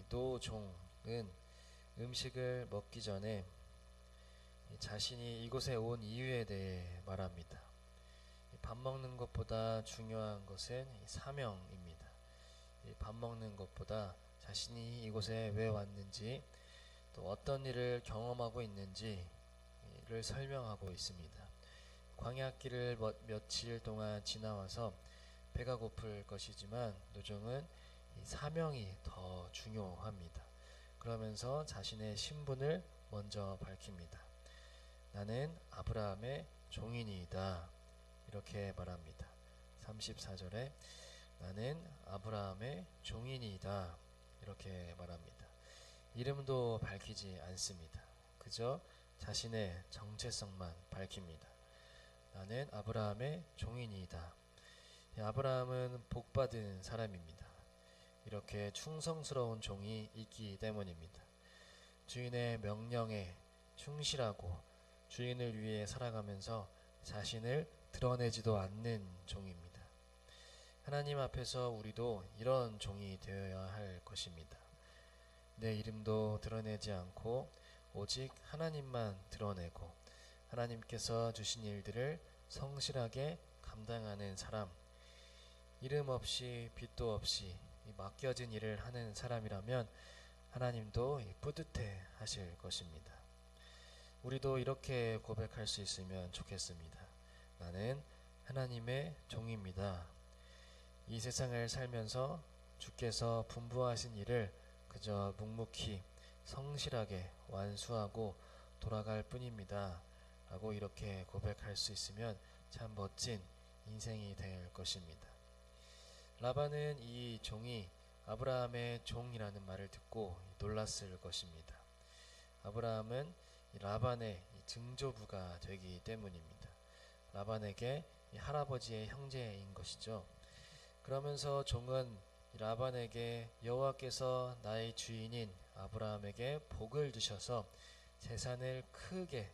노종은 음식을 먹기 전에 자신이 이곳에 온 이유에 대해 말합니다. 밥 먹는 것보다 중요한 것은 사명입니다. 밥 먹는 것보다 자신이 이곳에 왜 왔는지, 또 어떤 일을 경험하고 있는지를 설명하고 있습니다. 광야길을 며칠 동안 지나와서 배가 고플 것이지만 노종은 사명이 더 중요합니다. 그러면서 자신의 신분을 먼저 밝힙니다. 나는 아브라함의 종이니이다. 이렇게 말합니다. 34절에 나는 아브라함의 종이니이다. 이렇게 말합니다. 이름도 밝히지 않습니다. 그저 자신의 정체성만 밝힙니다. 나는 아브라함의 종이니이다. 아브라함은 복받은 사람입니다. 이렇게 충성스러운 종이 있기 때문입니다. 주인의 명령에 충실하고 주인을 위해 살아가면서 자신을 드러내지도 않는 종입니다. 하나님 앞에서 우리도 이런 종이 되어야 할 것입니다. 내 이름도 드러내지 않고 오직 하나님만 드러내고 하나님께서 주신 일들을 성실하게 감당하는 사람, 이름 없이 빚도 없이 맡겨진 일을 하는 사람이라면 하나님도 뿌듯해 하실 것입니다. 우리도 이렇게 고백할 수 있으면 좋겠습니다. 나는 하나님의 종입니다. 이 세상을 살면서 주께서 분부하신 일을 그저 묵묵히 성실하게 완수하고 돌아갈 뿐입니다. 라고 이렇게 고백할 수 있으면 참 멋진 인생이 될 것입니다. 라반은 이 종이 아브라함의 종이라는 말을 듣고 놀랐을 것입니다. 아브라함은 라반의 증조부가 되기 때문입니다. 라반에게 할아버지의 형제인 것이죠. 그러면서 종은 라반에게 여호와께서 나의 주인인 아브라함에게 복을 주셔서 재산을 크게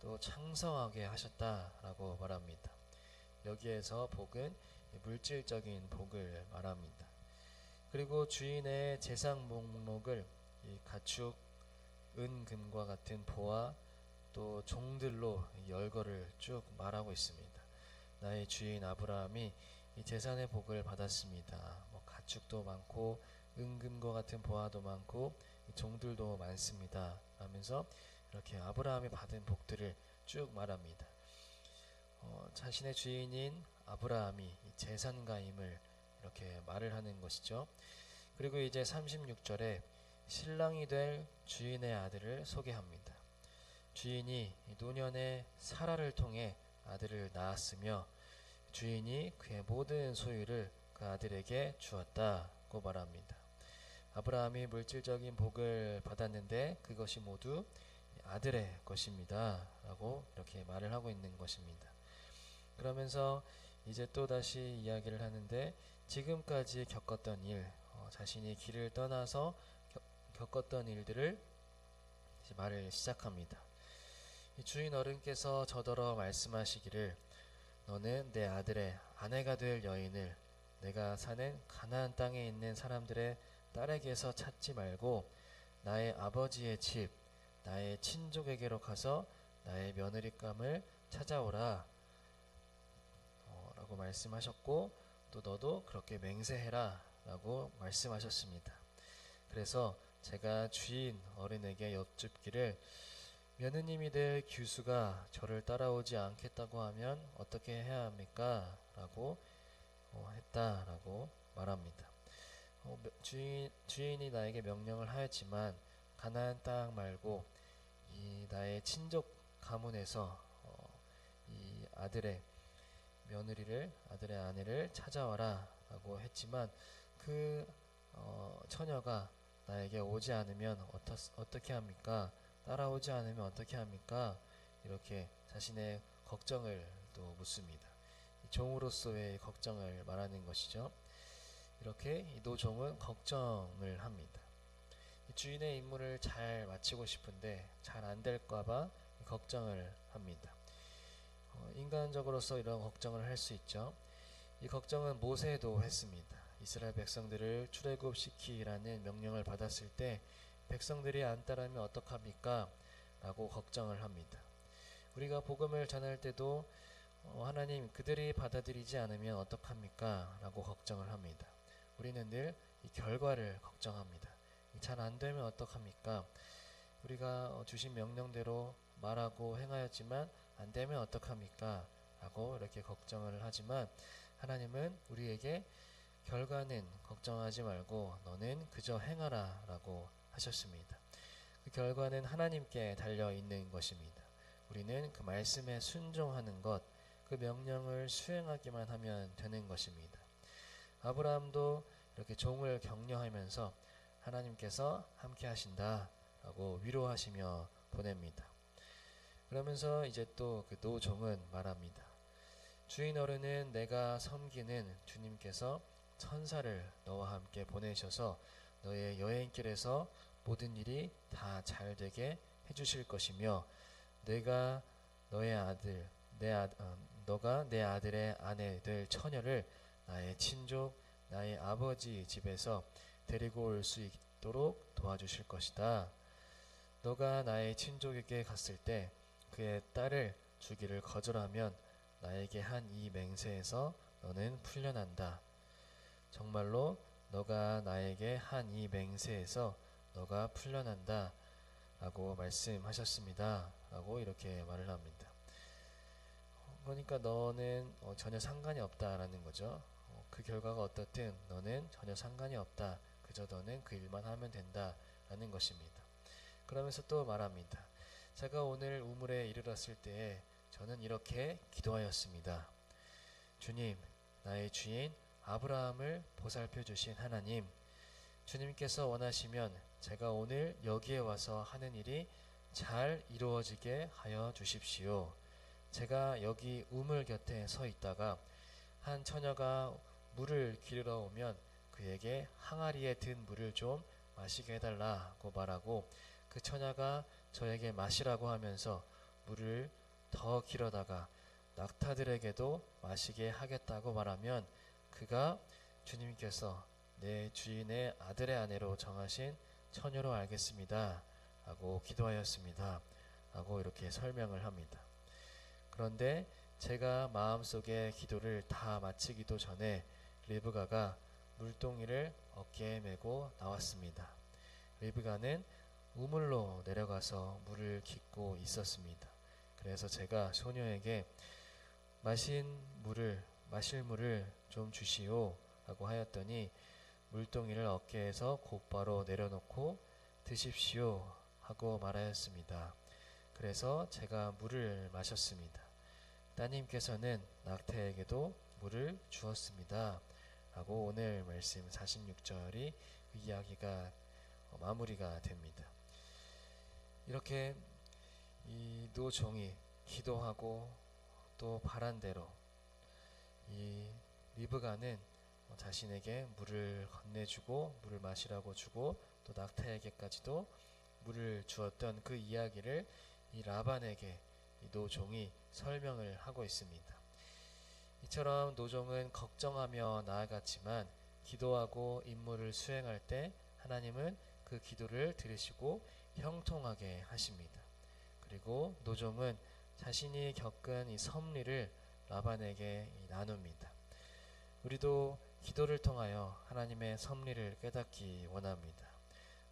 또 창성하게 하셨다라고 말합니다. 여기에서 복은 물질적인 복을 말합니다. 그리고 주인의 재산 목록을 가축, 은, 금과 같은 보화, 또 종들로 열거를 쭉 말하고 있습니다. 나의 주인 아브라함이 이 재산의 복을 받았습니다. 가축도 많고 은금과 같은 보화도 많고 종들도 많습니다. 하면서 이렇게 아브라함이 받은 복들을 쭉 말합니다. 자신의 주인인 아브라함이 재산가임을 이렇게 말을 하는 것이죠. 그리고 이제 36절에 신랑이 될 주인의 아들을 소개합니다. 주인이 노년의 사라를 통해 아들을 낳았으며 주인이 그의 모든 소유를 그 아들에게 주었다고 말합니다. 아브라함이 물질적인 복을 받았는데 그것이 모두 아들의 것입니다. 라고 이렇게 말을 하고 있는 것입니다. 그러면서 이제 또 다시 이야기를 하는데 지금까지 겪었던 일, 자신이 길을 떠나서 겪었던 일들을 이제 말을 시작합니다. 주인 어른께서 저더러 말씀하시기를 너는 내 아들의 아내가 될 여인을 내가 사는 가나안 땅에 있는 사람들의 딸에게서 찾지 말고 나의 아버지의 집, 나의 친족에게로 가서 나의 며느리감을 찾아오라 라고 말씀하셨고 또 너도 그렇게 맹세해라 라고 말씀하셨습니다. 그래서 제가 주인 어른에게 여쭙기를 며느님이 될 규수가 저를 따라오지 않겠다고 하면 어떻게 해야 합니까? 라고 했다라고 말합니다. 주인이 나에게 명령을 하였지만 가나안 땅 말고 이 나의 친족 가문에서 이 아들의 며느리를 아들의 아내를 찾아와라 라고 했지만 그 처녀가 나에게 오지 않으면 어떻게 합니까? 따라오지 않으면 어떻게 합니까? 이렇게 자신의 걱정을 또 묻습니다. 종으로서의 걱정을 말하는 것이죠. 이렇게 이 노종은 걱정을 합니다. 주인의 임무를 잘 마치고 싶은데 잘 안 될까봐 걱정을 합니다. 인간적으로서 이런 걱정을 할 수 있죠. 이 걱정은 모세도 했습니다. 이스라엘 백성들을 출애굽시키라는 명령을 받았을 때 백성들이 안 따르면 어떡합니까? 라고 걱정을 합니다. 우리가 복음을 전할 때도 하나님 그들이 받아들이지 않으면 어떡합니까? 라고 걱정을 합니다. 우리는 늘 이 결과를 걱정합니다. 잘 안 되면 어떡합니까? 우리가 주신 명령대로 말하고 행하였지만 안 되면 어떡합니까? 라고 이렇게 걱정을 하지만 하나님은 우리에게 결과는 걱정하지 말고 너는 그저 행하라 라고 하셨습니다. 그 결과는 하나님께 달려 있는 것입니다. 우리는 그 말씀에 순종하는 것, 그 명령을 수행하기만 하면 되는 것입니다. 아브라함도 이렇게 종을 격려하면서 하나님께서 함께 하신다 라고 위로하시며 보냅니다. 그러면서 이제 또 그 노종은 말합니다. 주인 어른은 내가 섬기는 주님께서 천사를 너와 함께 보내셔서 너의 여행길에서 모든 일이 다 잘되게 해주실 것이며 내가 너의 아들, 너가 내 아들의 아내 될 처녀를 나의 친족, 나의 아버지 집에서 데리고 올 수 있도록 도와주실 것이다. 너가 나의 친족에게 갔을 때 그의 딸을 주기를 거절하면 나에게 한 이 맹세에서 너는 풀려난다. 정말로 너가 나에게 한 이 맹세에서 너가 풀려난다 라고 말씀하셨습니다 라고 이렇게 말을 합니다. 그러니까 너는 전혀 상관이 없다라는 거죠. 그 결과가 어떻든 너는 전혀 상관이 없다. 그저 너는 그 일만 하면 된다라는 것입니다. 그러면서 또 말합니다. 제가 오늘 우물에 이르렀을 때에 저는 이렇게 기도하였습니다. 주님, 나의 주인 아브라함을 보살펴 주신 하나님, 주님께서 원하시면 제가 오늘 여기에 와서 하는 일이 잘 이루어지게 하여 주십시오. 제가 여기 우물 곁에 서 있다가 한 처녀가 물을 기르러 오면 그에게 항아리에 든 물을 좀 마시게 해달라고 말하고 그 처녀가 저에게 마시라고 하면서 물을 더 길어다가 낙타들에게도 마시게 하겠다고 말하면 그가 주님께서 내 주인의 아들의 아내로 정하신 처녀로 알겠습니다 라고 기도하였습니다 라고 이렇게 설명을 합니다. 그런데 제가 마음속에 기도를 다 마치기도 전에 리브가가 물동이를 어깨에 메고 나왔습니다. 리브가는 우물로 내려가서 물을 깃고 있었습니다. 그래서 제가 소녀에게 마실 물을 좀 주시오 라고 하였더니 물동이를 어깨에서 곧바로 내려놓고 드십시오 하고 말하였습니다. 그래서 제가 물을 마셨습니다. 따님께서는 낙타에게도 물을 주었습니다 라고 오늘 말씀 46절이 그 이야기가 마무리가 됩니다. 이렇게 이 노종이 기도하고 또 바란 대로 이 리브가는 자신에게 물을 건네주고 물을 마시라고 주고 또 낙타에게까지도 물을 주었던 그 이야기를 이 라반에게 이 노종이 설명을 하고 있습니다. 이처럼 노종은 걱정하며 나아갔지만 기도하고 임무를 수행할 때 하나님은 그 기도를 들으시고 형통하게 하십니다. 그리고 노종은 자신이 겪은 이 섭리를 라반에게 나눕니다. 우리도 기도를 통하여 하나님의 섭리를 깨닫기 원합니다.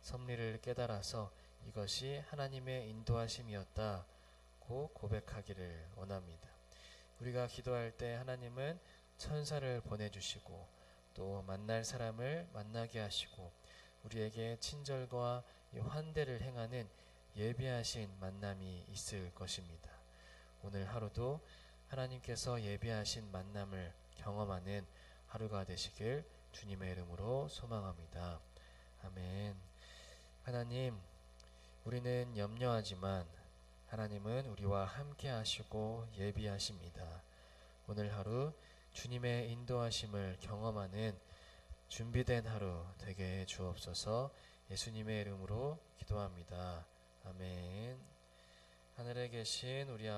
섭리를 깨달아서 이것이 하나님의 인도하심이었다고 고백하기를 원합니다. 우리가 기도할 때 하나님은 천사를 보내주시고 또 만날 사람을 만나게 하시고 우리에게 친절과 환대를 행하는 예비하신 만남이 있을 것입니다. 오늘 하루도 하나님께서 예비하신 만남을 경험하는 하루가 되시길 주님의 이름으로 소망합니다. 아멘. 하나님, 우리는 염려하지만 하나님은 우리와 함께 하시고 예비하십니다. 오늘 하루 주님의 인도하심을 경험하는 준비된 하루 되게 해 주옵소서. 예수님의 이름으로 기도합니다. 아멘. 하늘에 계신 우리 아버지